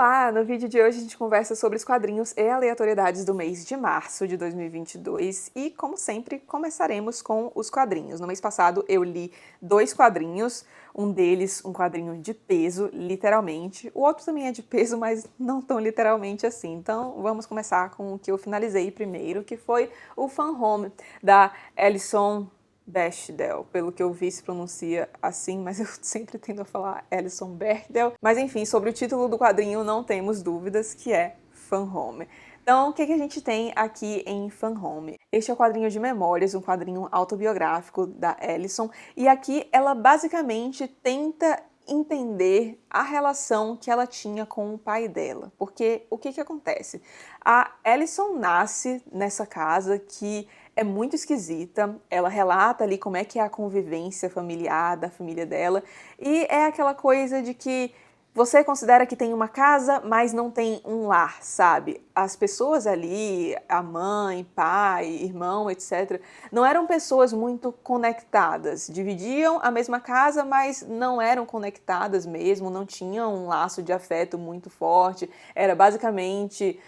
Olá! No vídeo de hoje a gente conversa sobre os quadrinhos e aleatoriedades do mês de março de 2022 e, como sempre, começaremos com os quadrinhos. No mês passado eu li 2 quadrinhos, um deles um quadrinho de peso, literalmente, o outro também é de peso, mas não tão literalmente assim. Então vamos começar com o que eu finalizei primeiro, que foi o Fan Home, da Alison Bechdel, pelo que eu vi se pronuncia assim, mas eu sempre tendo a falar Alison Bechdel. Mas enfim, sobre o título do quadrinho não temos dúvidas, que é Fan Home. Então, o que a gente tem aqui em Fan Home? Este é o quadrinho de memórias, um quadrinho autobiográfico da Alison, e aqui ela basicamente tenta entender a relação que ela tinha com o pai dela. Porque o que acontece? A Alison nasce nessa casa que é muito esquisita, ela relata ali como é que é a convivência familiar da família dela, e é aquela coisa de que você considera que tem uma casa, mas não tem um lar, sabe? As pessoas ali, a mãe, pai, irmão, etc., não eram pessoas muito conectadas. Dividiam a mesma casa, mas não eram conectadas mesmo, não tinham um laço de afeto muito forte. Era basicamente,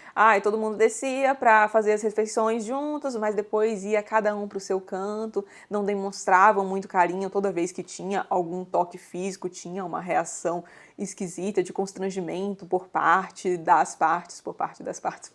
todo mundo descia para fazer as refeições juntos, mas depois ia cada um para o seu canto, não demonstravam muito carinho toda vez que tinha algum toque físico, tinha uma reação esquisita, de constrangimento por parte das partes,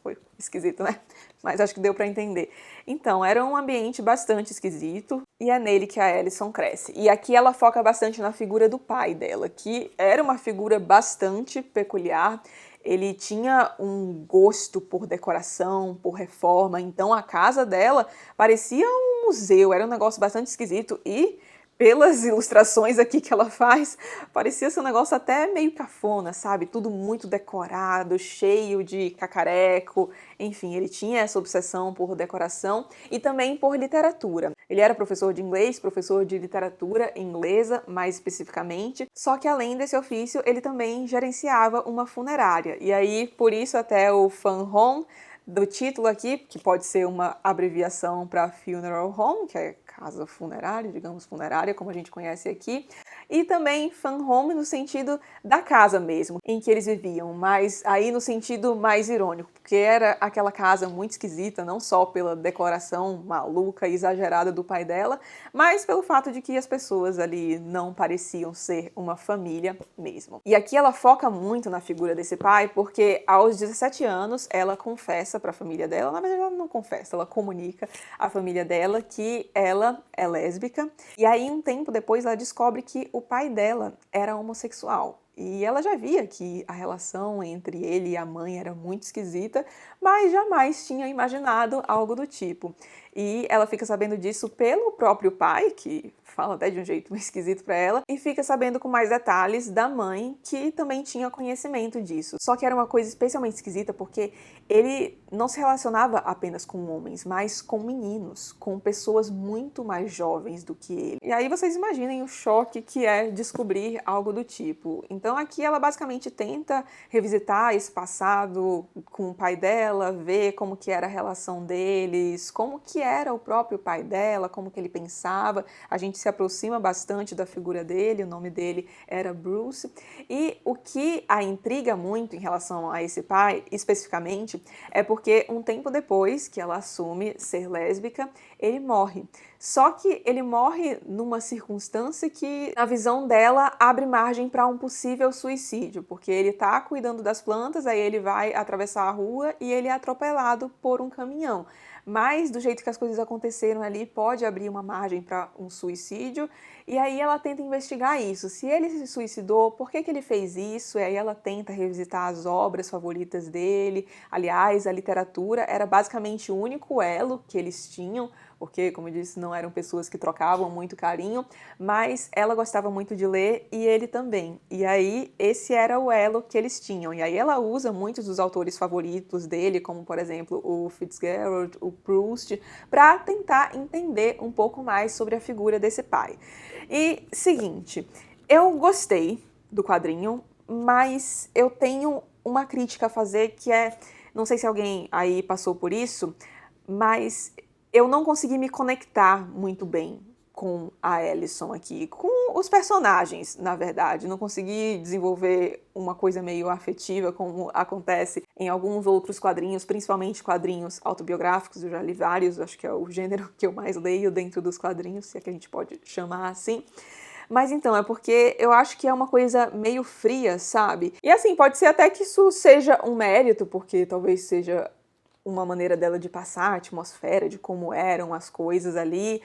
foi esquisito, né? Mas acho que deu para entender. Então, era um ambiente bastante esquisito e é nele que a Alison cresce. E aqui ela foca bastante na figura do pai dela, que era uma figura bastante peculiar. Ele tinha um gosto por decoração, por reforma, então a casa dela parecia um museu, era um negócio bastante esquisito e pelas ilustrações aqui que ela faz, parecia ser um negócio até meio cafona, sabe? Tudo muito decorado, cheio de cacareco. Enfim, ele tinha essa obsessão por decoração e também por literatura. Ele era professor de inglês, professor de literatura inglesa, mais especificamente. Só que além desse ofício, ele também gerenciava uma funerária. E aí, por isso até o Fan Home do título aqui, que pode ser uma abreviação para Funeral Home, que é casa funerária, digamos funerária, como a gente conhece aqui, e também Fan Home no sentido da casa mesmo, em que eles viviam, mas aí no sentido mais irônico, porque era aquela casa muito esquisita, não só pela decoração maluca e exagerada do pai dela, mas pelo fato de que as pessoas ali não pareciam ser uma família mesmo. E aqui ela foca muito na figura desse pai, porque aos 17 anos ela confessa para a família dela, na verdade ela não confessa, ela comunica à família dela que ela é lésbica, e aí um tempo depois ela descobre que o pai dela era homossexual. E ela já via que a relação entre ele e a mãe era muito esquisita, mas jamais tinha imaginado algo do tipo. E ela fica sabendo disso pelo próprio pai, que fala até de um jeito meio esquisito para ela, e fica sabendo com mais detalhes da mãe, que também tinha conhecimento disso. Só que era uma coisa especialmente esquisita porque ele não se relacionava apenas com homens, mas com meninos, com pessoas muito mais jovens do que ele. E aí vocês imaginem o choque que é descobrir algo do tipo. Então aqui ela basicamente tenta revisitar esse passado com o pai dela, ver como que era a relação deles, como que era o próprio pai dela, como que ele pensava. A gente se aproxima bastante da figura dele, o nome dele era Bruce. E o que a intriga muito em relação a esse pai, especificamente, é porque um tempo depois que ela assume ser lésbica, ele morre. Só que ele morre numa circunstância que, na visão dela, abre margem para um possível suicídio, porque ele tá cuidando das plantas, aí ele vai atravessar a rua e ele é atropelado por um caminhão. Mas, do jeito que as coisas aconteceram ali, pode abrir uma margem para um suicídio, e aí ela tenta investigar isso. Se ele se suicidou, por que ele fez isso? E aí ela tenta revisitar as obras favoritas dele. Aliás, a literatura era basicamente o único elo que eles tinham, porque, como eu disse, não eram pessoas que trocavam muito carinho, mas ela gostava muito de ler e ele também. E aí, esse era o elo que eles tinham. E aí ela usa muitos dos autores favoritos dele, como, por exemplo, o Fitzgerald, o Proust, para tentar entender um pouco mais sobre a figura desse pai. E, seguinte, eu gostei do quadrinho, mas eu tenho uma crítica a fazer que é, não sei se alguém aí passou por isso, mas eu não consegui me conectar muito bem com a Alison aqui, com os personagens, na verdade. Não consegui desenvolver uma coisa meio afetiva, como acontece em alguns outros quadrinhos, principalmente quadrinhos autobiográficos. Eu já li vários, acho que é o gênero que eu mais leio dentro dos quadrinhos, se é que a gente pode chamar assim. Mas então, é porque eu acho que é uma coisa meio fria, sabe? E assim, pode ser até que isso seja um mérito, porque talvez seja uma maneira dela de passar a atmosfera, de como eram as coisas ali.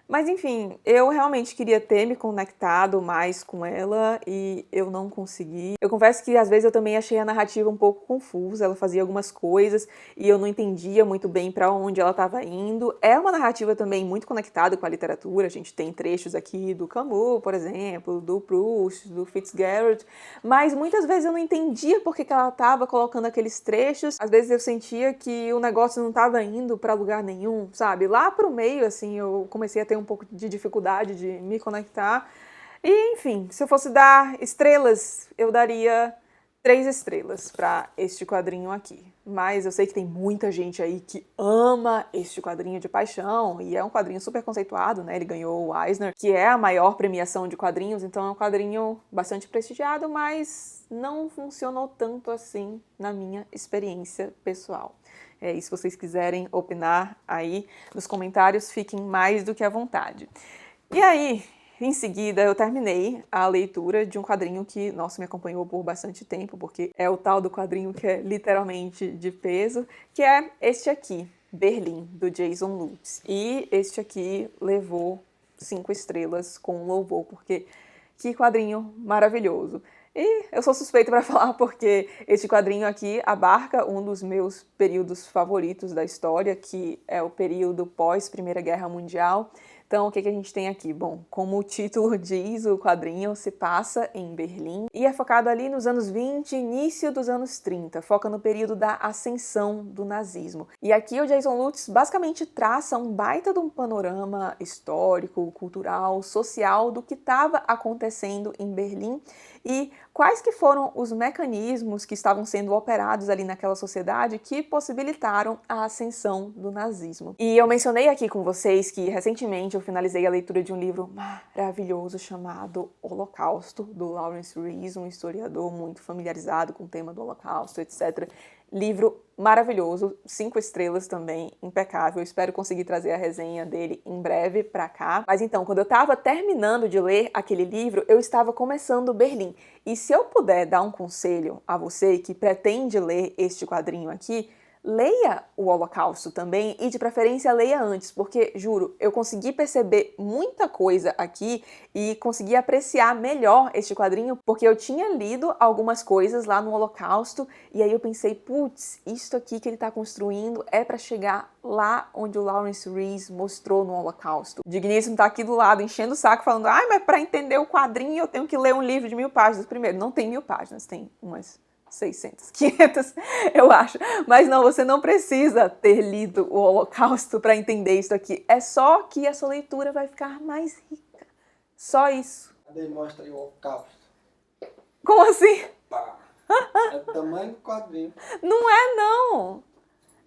Mas enfim, eu realmente queria ter me conectado mais com ela e eu não consegui. Eu confesso que às vezes eu também achei a narrativa um pouco confusa, ela fazia algumas coisas e eu não entendia muito bem para onde ela estava indo. É uma narrativa também muito conectada com a literatura, a gente tem trechos aqui do Camus, por exemplo, do Proust, do Fitzgerald, mas muitas vezes eu não entendia por que ela estava colocando aqueles trechos. Às vezes eu sentia que o negócio não estava indo para lugar nenhum, sabe? Lá pro meio, assim, eu comecei a ter um pouco de dificuldade de me conectar. E, enfim, se eu fosse dar estrelas, eu daria 3 estrelas para este quadrinho aqui. Mas eu sei que tem muita gente aí que ama este quadrinho de paixão, e é um quadrinho super conceituado, né? Ele ganhou o Eisner, que é a maior premiação de quadrinhos, então é um quadrinho bastante prestigiado, mas não funcionou tanto assim na minha experiência pessoal. E se vocês quiserem opinar aí nos comentários, fiquem mais do que à vontade. E aí, em seguida, eu terminei a leitura de um quadrinho que, nossa, me acompanhou por bastante tempo, porque é o tal do quadrinho que é literalmente de peso, que é este aqui, Berlim, do Jason Lutz. E este aqui levou 5 estrelas com louvor, porque que quadrinho maravilhoso. E eu sou suspeita para falar porque este quadrinho aqui abarca um dos meus períodos favoritos da história, que é o período pós-Primeira Guerra Mundial. Então, o que a gente tem aqui? Bom, como o título diz, o quadrinho se passa em Berlim e é focado ali nos anos 20, início dos anos 30, foca no período da ascensão do nazismo. E aqui o Jason Lutz basicamente traça um baita de um panorama histórico, cultural, social do que estava acontecendo em Berlim e quais que foram os mecanismos que estavam sendo operados ali naquela sociedade que possibilitaram a ascensão do nazismo. E eu mencionei aqui com vocês que recentemente eu finalizei a leitura de um livro maravilhoso chamado Holocausto, do Lawrence Rees, um historiador muito familiarizado com o tema do Holocausto, etc. Livro maravilhoso, 5 estrelas também, impecável. Espero conseguir trazer a resenha dele em breve pra cá. Mas então, quando eu tava terminando de ler aquele livro, eu estava começando Berlim. E se eu puder dar um conselho a você que pretende ler este quadrinho aqui, leia o Holocausto também e, de preferência, leia antes, porque, juro, eu consegui perceber muita coisa aqui e consegui apreciar melhor este quadrinho, porque eu tinha lido algumas coisas lá no Holocausto e aí eu pensei, putz, isto aqui que ele tá construindo é para chegar lá onde o Lawrence Rees mostrou no Holocausto. O Digníssimo tá aqui do lado, enchendo o saco, falando, ai, mas para entender o quadrinho eu tenho que ler um livro de 1000 páginas. Primeiro, não tem 1000 páginas, tem umas 600, 500, eu acho. Mas não, você não precisa ter lido o Holocausto para entender isso aqui. É só que a sua leitura vai ficar mais rica. Só isso. Demonstra aí o Holocausto. Como assim? Pá. É o tamanho do quadrinho. Não é, não.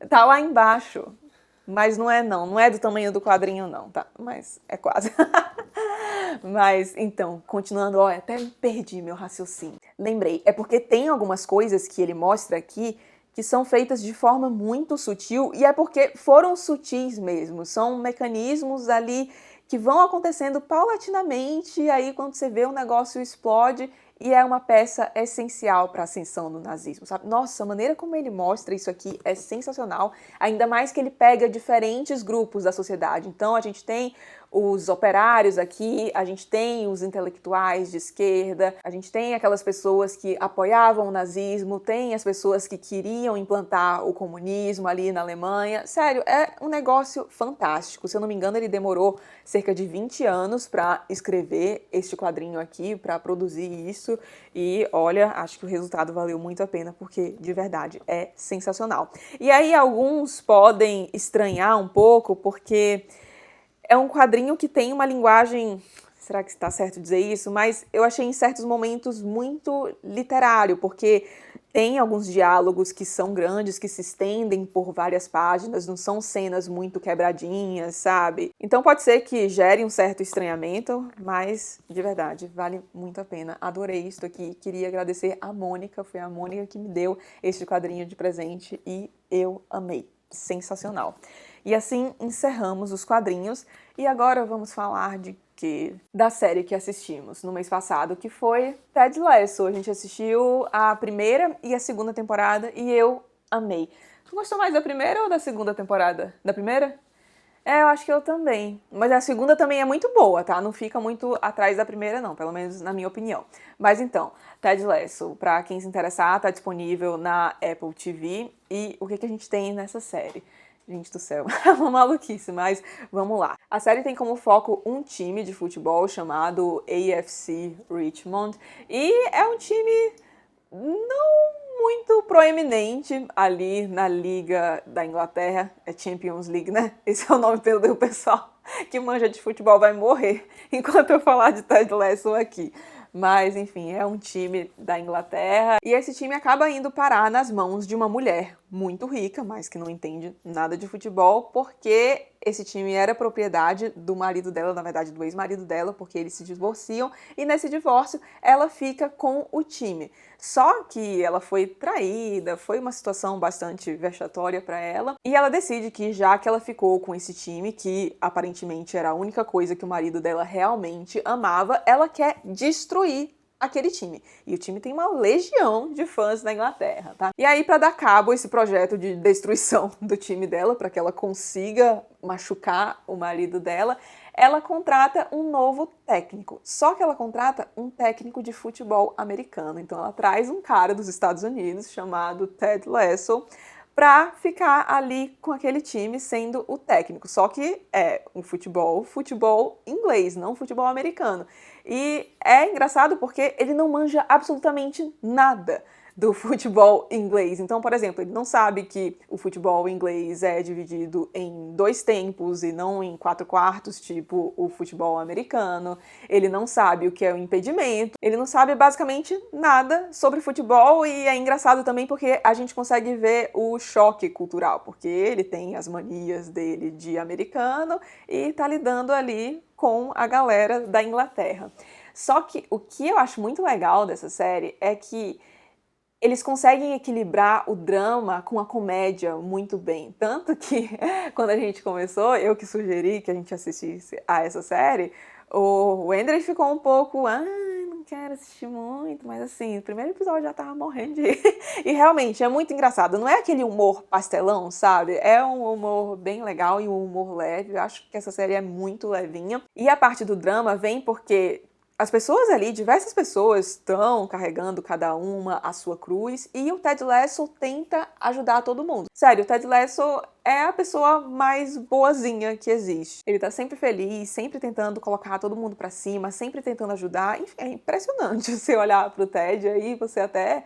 Tá lá embaixo. Mas não é, não. Não é do tamanho do quadrinho, não, tá? Mas é quase. Mas, então, continuando, ó, até me perdi meu raciocínio. Lembrei, é porque tem algumas coisas que ele mostra aqui que são feitas de forma muito sutil e é porque foram sutis mesmo. São mecanismos ali que vão acontecendo paulatinamente e aí quando você vê o negócio explode e é uma peça essencial para a ascensão do nazismo, sabe? Nossa, a maneira como ele mostra isso aqui é sensacional, ainda mais que ele pega diferentes grupos da sociedade. Então a gente tem os operários aqui, a gente tem os intelectuais de esquerda, a gente tem aquelas pessoas que apoiavam o nazismo, tem as pessoas que queriam implantar o comunismo ali na Alemanha. Sério, é um negócio fantástico. Se eu não me engano, ele demorou cerca de 20 anos para escrever este quadrinho aqui, para produzir isso. E olha, acho que o resultado valeu muito a pena, porque de verdade é sensacional. E aí alguns podem estranhar um pouco, porque é um quadrinho que tem uma linguagem será que está certo dizer isso? Mas eu achei em certos momentos muito literário, porque tem alguns diálogos que são grandes, que se estendem por várias páginas, não são cenas muito quebradinhas, sabe? Então pode ser que gere um certo estranhamento, mas de verdade, vale muito a pena. Adorei isso aqui, queria agradecer a Mônica, foi a Mônica que me deu este quadrinho de presente e eu amei. Sensacional. E assim encerramos os quadrinhos e agora vamos falar de quê? Da série que assistimos no mês passado, que foi Ted Lasso. A gente assistiu a primeira e a segunda temporada e eu amei. Tu gostou mais da primeira ou da segunda temporada? Da primeira? É, eu acho que eu também. Mas a segunda também é muito boa, tá? Não fica muito atrás da primeira, não, pelo menos na minha opinião. Mas então, Ted Lasso, pra quem se interessar, tá disponível na Apple TV. E o que a gente tem nessa série? Gente do céu, é uma maluquice, mas vamos lá. A série tem como foco um time de futebol chamado AFC Richmond. E é um time não muito proeminente ali na Liga da Inglaterra, é Champions League, né? Esse é o nome pelo pessoal que manja de futebol vai morrer enquanto eu falar de Ted Lasso aqui. Mas, enfim, é um time da Inglaterra e esse time acaba indo parar nas mãos de uma mulher muito rica, mas que não entende nada de futebol, porque esse time era propriedade do marido dela, na verdade do ex-marido dela, porque eles se divorciam e nesse divórcio ela fica com o time. Só que ela foi traída, foi uma situação bastante vexatória para ela e ela decide que já que ela ficou com esse time, que aparentemente era a única coisa que o marido dela realmente amava, ela quer destruir aquele time. E o time tem uma legião de fãs na Inglaterra, tá? E aí, para dar cabo a esse projeto de destruição do time dela, para que ela consiga machucar o marido dela, ela contrata um novo técnico. Só que ela contrata um técnico de futebol americano. Então ela traz um cara dos Estados Unidos chamado Ted Lasso para ficar ali com aquele time sendo o técnico. Só que é um futebol inglês, não futebol americano. E é engraçado porque ele não manja absolutamente nada do futebol inglês. Então, por exemplo, ele não sabe que o futebol inglês é dividido em 2 tempos e não em 4 quartos, tipo o futebol americano. Ele não sabe o que é o impedimento. Ele não sabe basicamente nada sobre futebol e é engraçado também porque a gente consegue ver o choque cultural, porque ele tem as manias dele de americano e tá lidando ali com a galera da Inglaterra. Só que o que eu acho muito legal dessa série é que eles conseguem equilibrar o drama com a comédia muito bem. Tanto que, quando a gente começou, eu que sugeri que a gente assistisse a essa série, o Andrew ficou um pouco, não quero assistir muito, mas assim, o primeiro episódio já tava morrendo de rir. E realmente, é muito engraçado. Não é aquele humor pastelão, sabe? É um humor bem legal e um humor leve. Eu acho que essa série é muito levinha. E a parte do drama vem porque as pessoas ali, diversas pessoas, estão carregando cada uma a sua cruz e o Ted Lasso tenta ajudar todo mundo. Sério, o Ted Lasso é a pessoa mais boazinha que existe. Ele tá sempre feliz, sempre tentando colocar todo mundo pra cima, sempre tentando ajudar. Enfim, é impressionante você olhar pro Ted aí, você até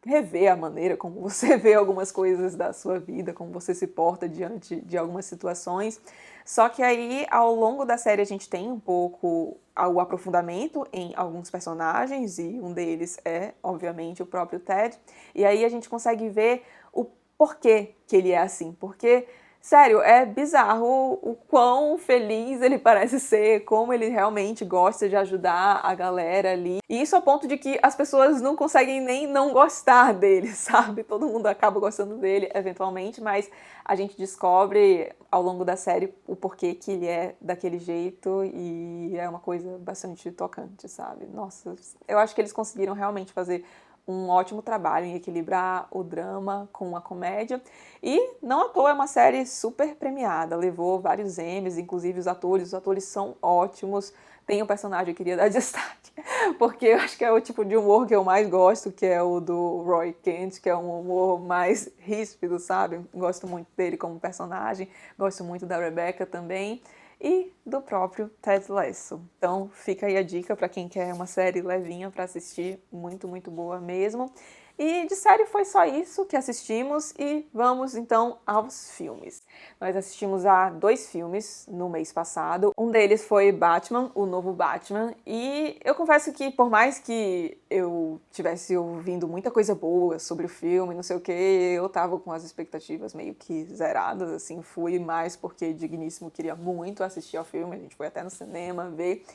rever a maneira como você vê algumas coisas da sua vida, como você se porta diante de algumas situações. Só que aí, ao longo da série, a gente tem um pouco o aprofundamento em alguns personagens, e um deles é, obviamente, o próprio Ted. E aí a gente consegue ver o porquê que ele é assim. Porque, sério, é bizarro o quão feliz ele parece ser, como ele realmente gosta de ajudar a galera ali. E isso a ponto de que as pessoas não conseguem nem não gostar dele, sabe? Todo mundo acaba gostando dele, eventualmente, mas a gente descobre ao longo da série o porquê que ele é daquele jeito e é uma coisa bastante tocante, sabe? Nossa, eu acho que eles conseguiram realmente fazer um ótimo trabalho em equilibrar o drama com a comédia. E não à toa é uma série super premiada, levou vários Emmys, inclusive os atores são ótimos. Tem um personagem que eu queria dar destaque, porque eu acho que é o tipo de humor que eu mais gosto, que é o do Roy Kent, que é um humor mais ríspido, sabe? Gosto muito dele como personagem, gosto muito da Rebecca também, e do próprio Ted Lasso. Então fica aí a dica para quem quer uma série levinha para assistir, muito, muito boa mesmo. E de série foi só isso que assistimos e vamos então aos filmes. Nós assistimos a 2 filmes no mês passado. Um deles foi Batman, o novo Batman, e eu confesso que por mais que eu tivesse ouvindo muita coisa boa sobre o filme, não sei o que, eu tava com as expectativas meio que zeradas, assim, fui mais porque Digníssimo queria muito assistir ao filme, a gente foi até no cinema ver.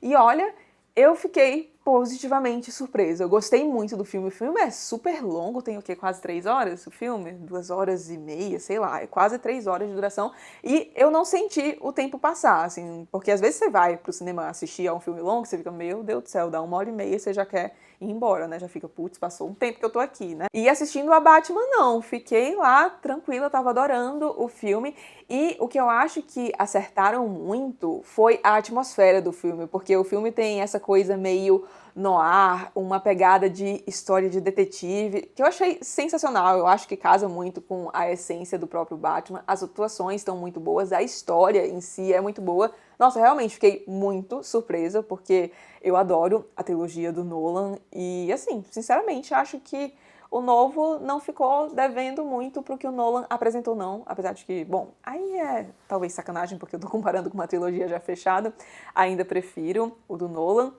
E olha, eu fiquei positivamente surpresa. Eu gostei muito do filme. O filme é super longo, tem o quê? Quase 3 horas o filme? 2 horas e meia, sei lá. É quase 3 horas de duração. E eu não senti o tempo passar, assim. Porque às vezes você vai pro cinema assistir a um filme longo, você fica, meu Deus do céu, dá 1h30 e você já quer ir embora, né? Já fica, putz, passou um tempo que eu tô aqui, né? E assistindo a Batman, não. Fiquei lá, tranquila, tava adorando o filme. E o que eu acho que acertaram muito foi a atmosfera do filme, porque o filme tem essa coisa meio noir, uma pegada de história de detetive, que eu achei sensacional. Eu acho que casa muito com a essência do próprio Batman. As atuações estão muito boas, a história em si é muito boa. Nossa, realmente fiquei muito surpresa, porque eu adoro a trilogia do Nolan e, assim, sinceramente, acho que o novo não ficou devendo muito pro que o Nolan apresentou, não. Apesar de que, bom, aí é talvez sacanagem, porque eu tô comparando com uma trilogia já fechada. Ainda prefiro o do Nolan.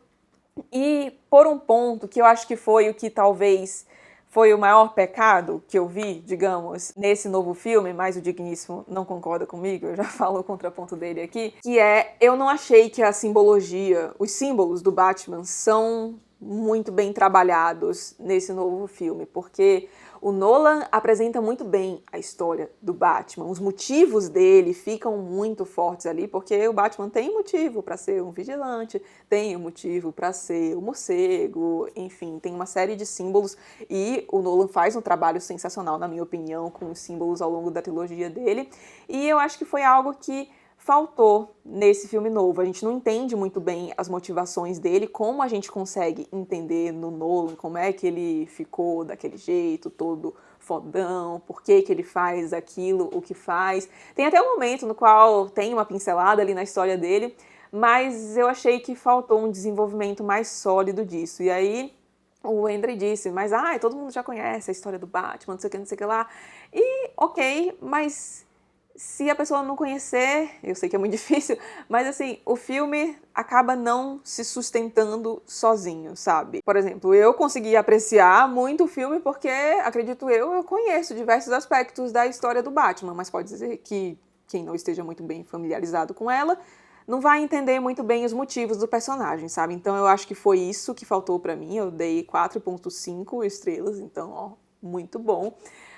E por um ponto que eu acho que foi o que talvez foi o maior pecado que eu vi, digamos, nesse novo filme, mas o Digníssimo não concorda comigo, eu já falo o contraponto dele aqui, que é, eu não achei que a simbologia, os símbolos do Batman são muito bem trabalhados nesse novo filme, porque o Nolan apresenta muito bem a história do Batman, os motivos dele ficam muito fortes ali, porque o Batman tem motivo para ser um vigilante, tem um motivo para ser um morcego, enfim, tem uma série de símbolos e o Nolan faz um trabalho sensacional, na minha opinião, com os símbolos ao longo da trilogia dele, e eu acho que foi algo que faltou nesse filme novo. A gente não entende muito bem as motivações dele, como a gente consegue entender no Nolan, como é que ele ficou daquele jeito, todo fodão, por que que ele faz aquilo, o que faz. Tem até um momento no qual tem uma pincelada ali na história dele, mas eu achei que faltou um desenvolvimento mais sólido disso. E aí o Andrew disse, mas todo mundo já conhece a história do Batman, não sei o que lá. E ok, mas se a pessoa não conhecer, eu sei que é muito difícil, mas assim, o filme acaba não se sustentando sozinho, sabe? Por exemplo, eu consegui apreciar muito o filme porque, acredito eu conheço diversos aspectos da história do Batman, mas pode dizer que quem não esteja muito bem familiarizado com ela não vai entender muito bem os motivos do personagem, sabe? Então eu acho que foi isso que faltou pra mim, eu dei 4,5 estrelas, então, ó, muito bom,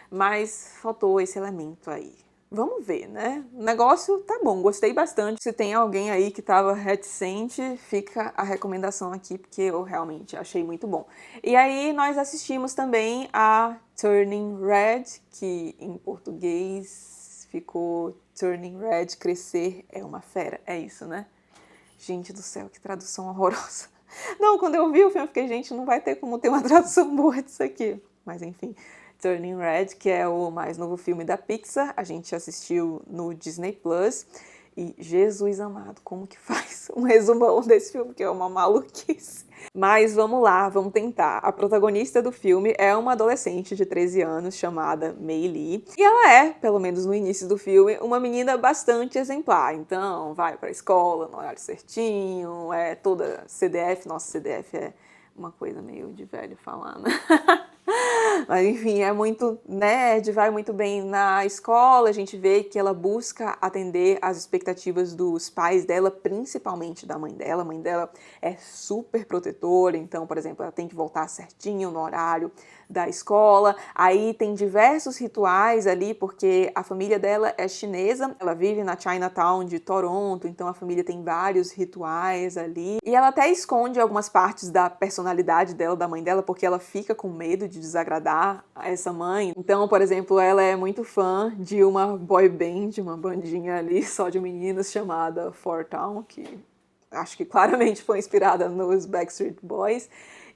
mas faltou esse elemento aí. Vamos ver, né? O negócio tá bom, gostei bastante. Se tem alguém aí que tava reticente, fica a recomendação aqui, porque eu realmente achei muito bom. E aí nós assistimos também a Turning Red, que em português ficou Turning Red, crescer é uma fera. É isso, né? Gente do céu, que tradução horrorosa. Não, quando eu vi o filme, eu fiquei, gente, não vai ter como ter uma tradução boa disso aqui. Mas enfim, Turning Red, que é o mais novo filme da Pixar, a gente assistiu no Disney Plus. E Jesus amado, como que faz um resumão desse filme, que é uma maluquice. Mas vamos lá, vamos tentar. A protagonista do filme é uma adolescente de 13 anos chamada Mei Lee. E ela é, pelo menos no início do filme, uma menina bastante exemplar. Então, vai pra escola no horário certinho, é toda CDF. Nossa, CDF é uma coisa meio de velho falar, né? Mas enfim, é muito nerd, vai muito bem na escola, a gente vê que ela busca atender às expectativas dos pais dela, principalmente da mãe dela. A mãe dela é super protetora, então, por exemplo, ela tem que voltar certinho no horário da escola. Aí tem diversos rituais ali, porque a família dela é chinesa, ela vive na Chinatown de Toronto, então a família tem vários rituais ali. E ela até esconde algumas partes da personalidade dela, da mãe dela, porque ela fica com medo de desagradar a essa mãe. Então, por exemplo, ela é muito fã de uma boy band, uma bandinha ali só de meninas chamada Four Town, que acho que claramente foi inspirada nos Backstreet Boys.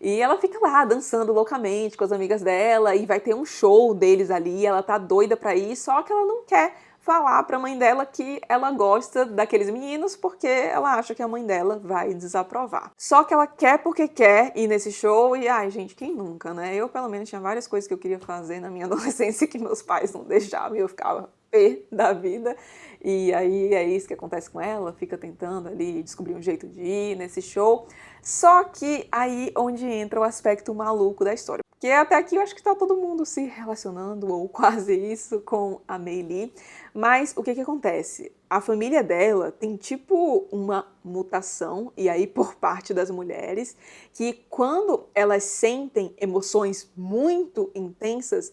E ela fica lá dançando loucamente com as amigas dela e vai ter um show deles ali, ela tá doida pra ir, só que ela não quer falar pra mãe dela que ela gosta daqueles meninos porque ela acha que a mãe dela vai desaprovar. Só que ela quer porque quer ir nesse show e, ai, gente, quem nunca, né? Eu, pelo menos, tinha várias coisas que eu queria fazer na minha adolescência que meus pais não deixavam e eu ficava pé da vida. E aí é isso que acontece com ela, fica tentando ali descobrir um jeito de ir nesse show. Só que aí onde entra o aspecto maluco da história. Porque até aqui eu acho que tá todo mundo se relacionando, ou quase isso, com a Mei Lee. Mas o que acontece? A família dela tem tipo uma mutação, e aí por parte das mulheres, que quando elas sentem emoções muito intensas,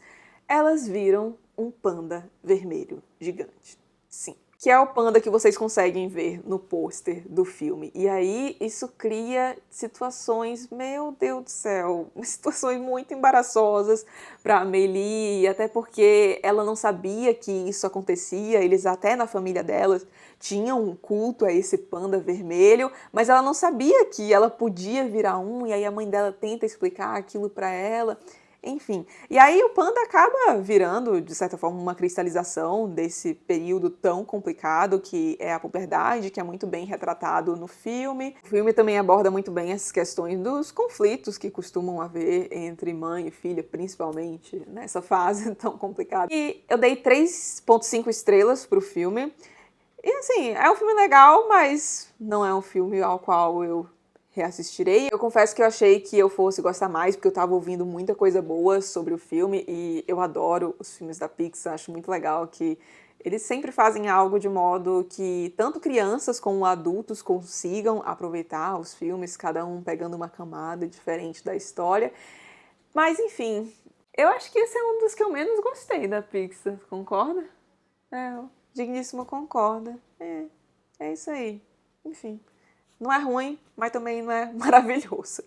elas viram um panda vermelho gigante. Sim. Que é o panda que vocês conseguem ver no pôster do filme. E aí isso cria situações, meu Deus do céu, situações muito embaraçosas para a Amélie, até porque ela não sabia que isso acontecia, eles até na família delas tinham um culto a esse panda vermelho, mas ela não sabia que ela podia virar um, e aí a mãe dela tenta explicar aquilo para ela. Enfim, e aí o panda acaba virando, de certa forma, uma cristalização desse período tão complicado que é a puberdade, que é muito bem retratado no filme. O filme também aborda muito bem essas questões dos conflitos que costumam haver entre mãe e filha, principalmente nessa fase tão complicada. E eu dei 3,5 estrelas pro filme. E assim, é um filme legal, mas não é um filme ao qual eu reassistirei. Eu confesso que eu achei que eu fosse gostar mais, porque eu tava ouvindo muita coisa boa sobre o filme e eu adoro os filmes da Pixar, acho muito legal que eles sempre fazem algo de modo que tanto crianças como adultos consigam aproveitar os filmes, cada um pegando uma camada diferente da história. Mas enfim, eu acho que esse é um dos que eu menos gostei da Pixar, concorda? O Digníssimo concorda. É isso aí. Enfim. Não é ruim, mas também não é maravilhoso.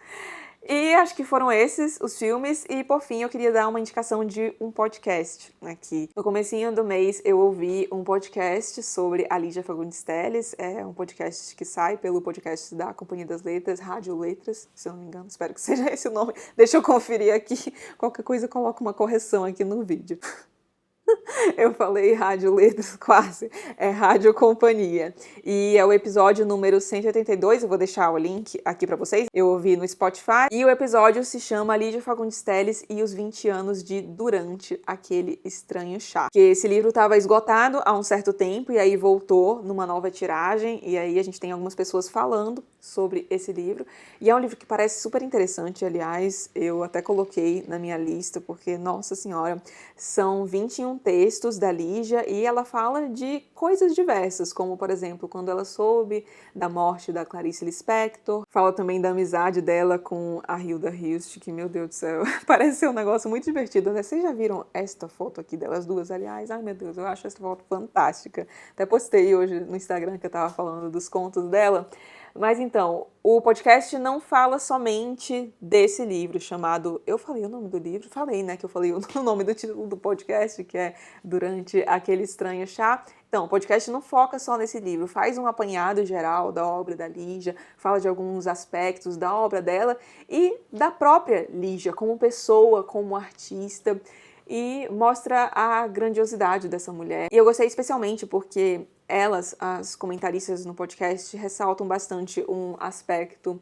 E acho que foram esses os filmes. E por fim, eu queria dar uma indicação de um podcast aqui. No comecinho do mês, eu ouvi um podcast sobre a Lígia Fagundes Telles. É um podcast que sai pelo podcast da Companhia das Letras, Rádio Letras, se eu não me engano. Espero que seja esse o nome. Deixa eu conferir aqui. Qualquer coisa, eu coloco uma correção aqui no vídeo. Eu falei Rádio Letras quase, é Rádio Companhia. E é o episódio número 182, eu vou deixar o link aqui pra vocês. Eu ouvi no Spotify e o episódio se chama Lígia Fagundes Telles e os 20 anos de Durante aquele Estranho Chá. Que esse livro estava esgotado há um certo tempo e aí voltou numa nova tiragem e aí a gente tem algumas pessoas falando sobre esse livro. E é um livro que parece super interessante, aliás, eu até coloquei na minha lista porque, nossa senhora, são 21 textos da Lígia e ela fala de coisas diversas, como, por exemplo, quando ela soube da morte da Clarice Lispector, fala também da amizade dela com a Hilda Hilst, que, meu Deus do céu, parece ser um negócio muito divertido, né? Vocês já viram esta foto aqui delas duas, aliás? Ai, meu Deus, eu acho essa foto fantástica. Até postei hoje no Instagram que eu tava falando dos contos dela. Mas então, o podcast não fala somente desse livro chamado... Eu falei o nome do livro? Falei, né? Que eu falei o nome do título do podcast, que é Durante aquele Estranho Chá. Então, o podcast não foca só nesse livro, faz um apanhado geral da obra da Lígia, fala de alguns aspectos da obra dela e da própria Lígia como pessoa, como artista, e mostra a grandiosidade dessa mulher. E eu gostei especialmente porque elas, as comentaristas no podcast, ressaltam bastante um aspecto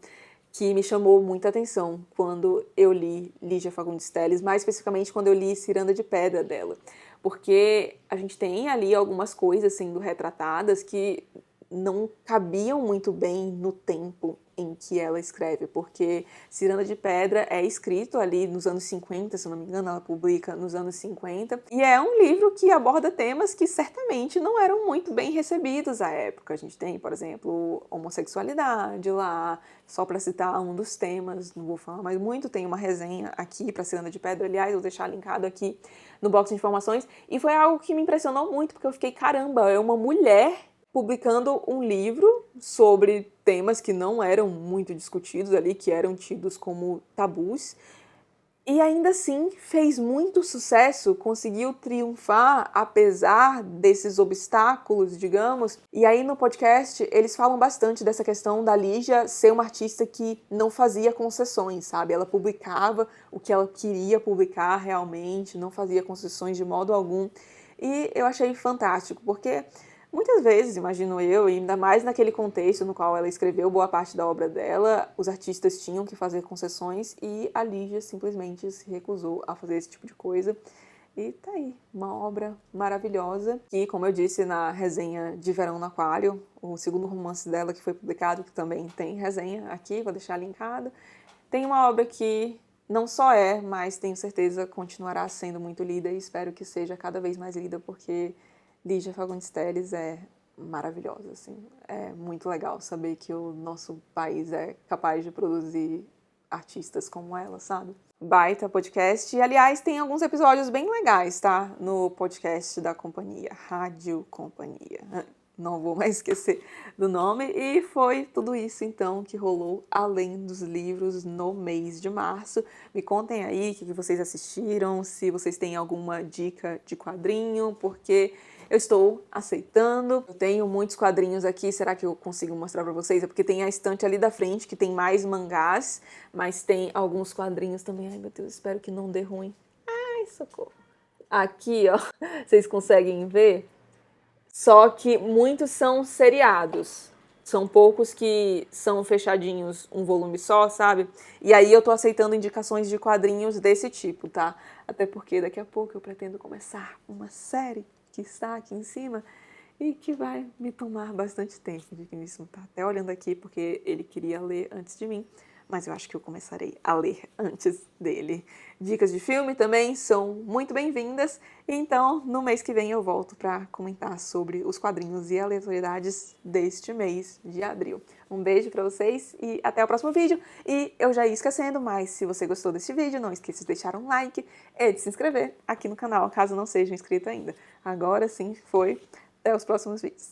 que me chamou muita atenção quando eu li Lígia Fagundes Telles, mais especificamente quando eu li Ciranda de Pedra dela. Porque a gente tem ali algumas coisas sendo retratadas que não cabiam muito bem no tempo em que ela escreve, porque Ciranda de Pedra é escrito ali nos anos 50, se não me engano, ela publica nos anos 50, e é um livro que aborda temas que certamente não eram muito bem recebidos à época. A gente tem, por exemplo, homossexualidade lá, só para citar um dos temas, não vou falar mais muito, tem uma resenha aqui para Ciranda de Pedra, aliás, vou deixar linkado aqui no box de informações, e foi algo que me impressionou muito, porque eu fiquei, caramba, é uma mulher publicando um livro sobre temas que não eram muito discutidos ali, que eram tidos como tabus, e ainda assim fez muito sucesso, conseguiu triunfar apesar desses obstáculos, digamos. E aí no podcast eles falam bastante dessa questão da Lígia ser uma artista que não fazia concessões, sabe? Ela publicava o que ela queria publicar realmente, não fazia concessões de modo algum. E eu achei fantástico, porque muitas vezes, imagino eu, e ainda mais naquele contexto no qual ela escreveu boa parte da obra dela, os artistas tinham que fazer concessões e a Lígia simplesmente se recusou a fazer esse tipo de coisa. E tá aí, uma obra maravilhosa, que, como eu disse na resenha de Verão no Aquário, o segundo romance dela que foi publicado, que também tem resenha aqui, vou deixar linkado, tem uma obra que não só é, mas tenho certeza continuará sendo muito lida e espero que seja cada vez mais lida, porque Lígia Fagundes Telles é maravilhosa, assim. É muito legal saber que o nosso país é capaz de produzir artistas como ela, sabe? Baita podcast. E, aliás, tem alguns episódios bem legais, tá? No podcast da companhia, Rádio Companhia. Não vou mais esquecer do nome. E foi tudo isso, então, que rolou além dos livros no mês de março. Me contem aí o que vocês assistiram, se vocês têm alguma dica de quadrinho, porque eu estou aceitando. Eu tenho muitos quadrinhos aqui, será que eu consigo mostrar pra vocês? É porque tem a estante ali da frente, que tem mais mangás, mas tem alguns quadrinhos também. Ai, meu Deus, espero que não dê ruim. Ai, socorro. Aqui, ó, vocês conseguem ver? Só que muitos são seriados. São poucos que são fechadinhos, um volume só, sabe? E aí eu tô aceitando indicações de quadrinhos desse tipo, tá? Até porque daqui a pouco eu pretendo começar uma série que está aqui em cima e que vai me tomar bastante tempo. O Digníssimo tá até olhando aqui porque ele queria ler antes de mim, mas eu acho que eu começarei a ler antes dele. Dicas de filme também são muito bem-vindas, então no mês que vem eu volto para comentar sobre os quadrinhos e aleatoriedades deste mês de abril. Um beijo para vocês e até o próximo vídeo. E eu já ia esquecendo, mas se você gostou deste vídeo, não esqueça de deixar um like e de se inscrever aqui no canal, caso não seja inscrito ainda. Agora sim foi. Até os próximos vídeos.